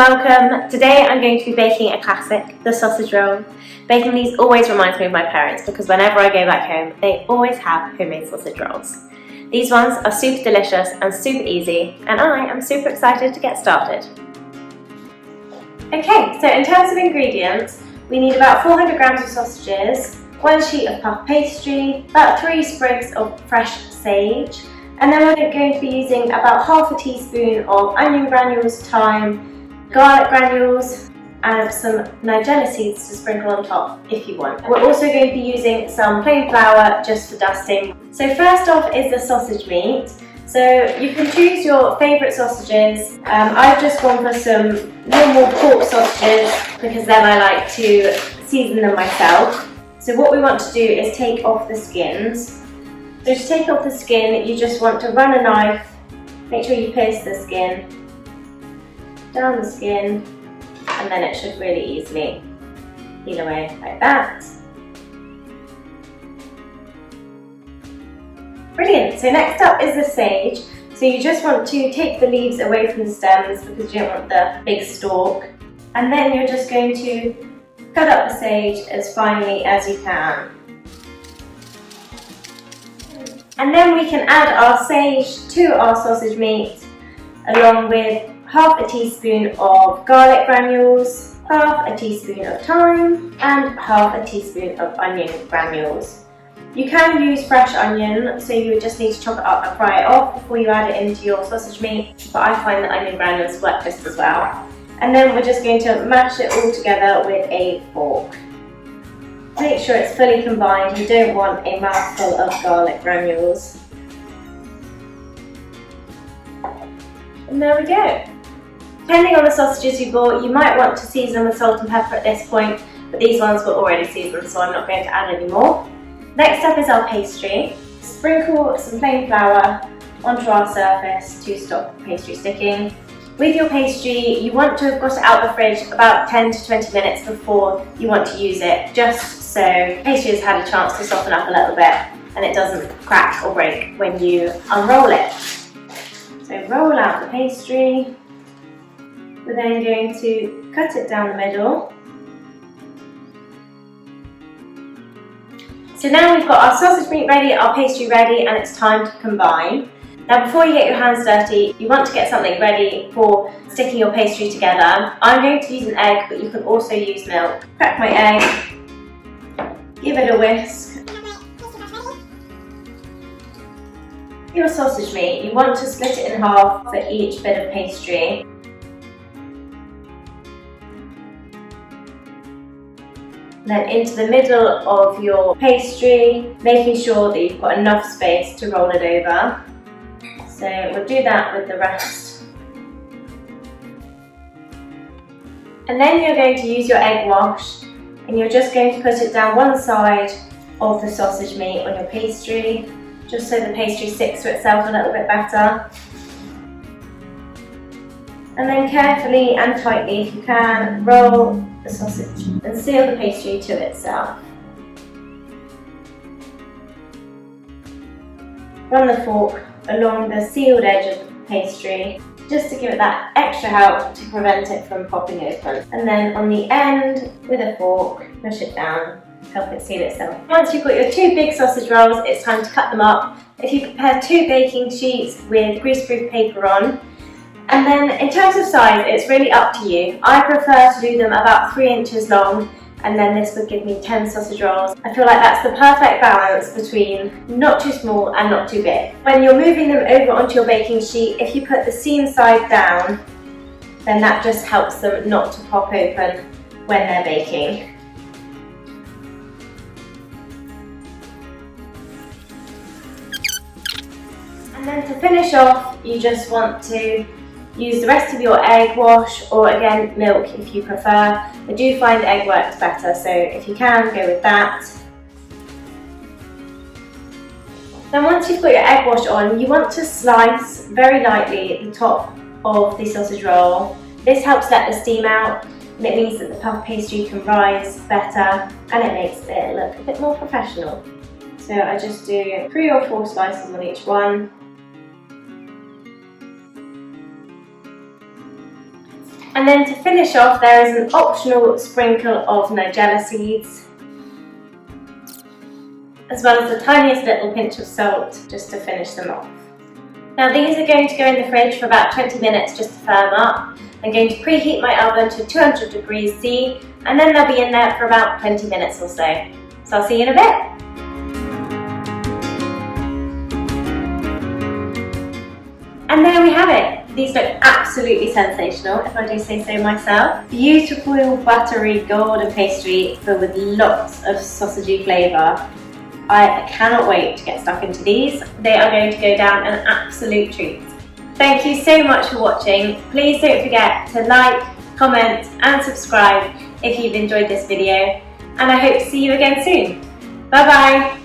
welcome! Today I'm going to be baking a classic, the sausage roll. Baking these always reminds me of my parents because whenever I go back home they always have homemade sausage rolls. These ones are super delicious and super easy and I am super excited to get started. Okay, so in terms of ingredients, we need about 400 grams of sausages, 1 sheet of puff pastry, about 3 sprigs of fresh sage, and then we're going to be using about half a teaspoon of onion granules, thyme, garlic granules, and some nigella seeds to sprinkle on top if you want. We're also going to be using some plain flour just for dusting. So first off is the sausage meat. So you can choose your favourite sausages. I've just gone for some normal pork sausages because then I like to season them myself. So what we want to do is take off the skins. So to take off the skin, you just want to run a knife, make sure you pierce the skin, down the skin, and then it should really easily peel away like that. Brilliant, so next up is the sage. So you just want to take the leaves away from the stems because you don't want the big stalk. And then you're just going to cut up the sage as finely as you can. And then we can add our sage to our sausage meat along with half a teaspoon of garlic granules, half a teaspoon of thyme and half a teaspoon of onion granules. You can use fresh onion, so you would just need to chop it up and fry it off before you add it into your sausage meat, but I find that onion granules work just as well. And then we're just going to mash it all together with a fork. Make sure it's fully combined, you don't want a mouthful of garlic granules. And there we go. Depending on the sausages you bought, you might want to season them with salt and pepper at this point, but these ones were already seasoned, so I'm not going to add any more. Next up is our pastry. Sprinkle some plain flour onto our surface to stop the pastry sticking. With your pastry, you want to have got it out of the fridge about 10 to 20 minutes before you want to use it, just so pastry has had a chance to soften up a little bit and it doesn't crack or break when you unroll it. So roll out the pastry. We're then going to cut it down the middle. So now we've got our sausage meat ready, our pastry ready, and it's time to combine. Now before you get your hands dirty, you want to get something ready for sticking your pastry together. I'm going to use an egg, but you can also use milk. Crack my egg, give it a whisk. Your sausage meat, you want to split it in half for each bit of pastry. Then into the middle of your pastry, making sure that you've got enough space to roll it over. So we'll do that with the rest. And then you're going to use your egg wash and you're just going to put it down one side of the sausage meat on your pastry, just so the pastry sticks to itself a little bit better. And then carefully and tightly, if you can, roll the sausage and seal the pastry to itself. Run the fork along the sealed edge of the pastry, just to give it that extra help to prevent it from popping open. And then on the end, with a fork, push it down, help it seal itself. Once you've got your 2 big sausage rolls, it's time to cut them up. If you prepare 2 baking sheets with greaseproof paper on, and then in terms of size, it's really up to you. I prefer to do them about 3 inches long, and then this would give me 10 sausage rolls. I feel like that's the perfect balance between not too small and not too big. When you're moving them over onto your baking sheet, if you put the seam side down, then that just helps them not to pop open when they're baking. And then to finish off, you just want to use the rest of your egg wash, or again milk if you prefer. I do find egg works better, so if you can, go with that. Then once you've got your egg wash on, you want to slice very lightly the top of the sausage roll. This helps let the steam out and it means that the puff pastry can rise better and it makes it look a bit more professional. So I just do 3 or 4 slices on each one. And then to finish off, there is an optional sprinkle of nigella seeds, as well as the tiniest little pinch of salt just to finish them off. Now these are going to go in the fridge for about 20 minutes just to firm up. I'm going to preheat my oven to 200 degrees C, and then they'll be in there for about 20 minutes or so. So I'll see you in a bit. And there we have it. These look absolutely sensational, if I do say so myself. Beautiful, buttery, golden pastry filled with lots of sausagey flavour. I cannot wait to get stuck into these. They are going to go down an absolute treat. Thank you so much for watching. Please don't forget to like, comment and subscribe if you've enjoyed this video. And I hope to see you again soon. Bye bye.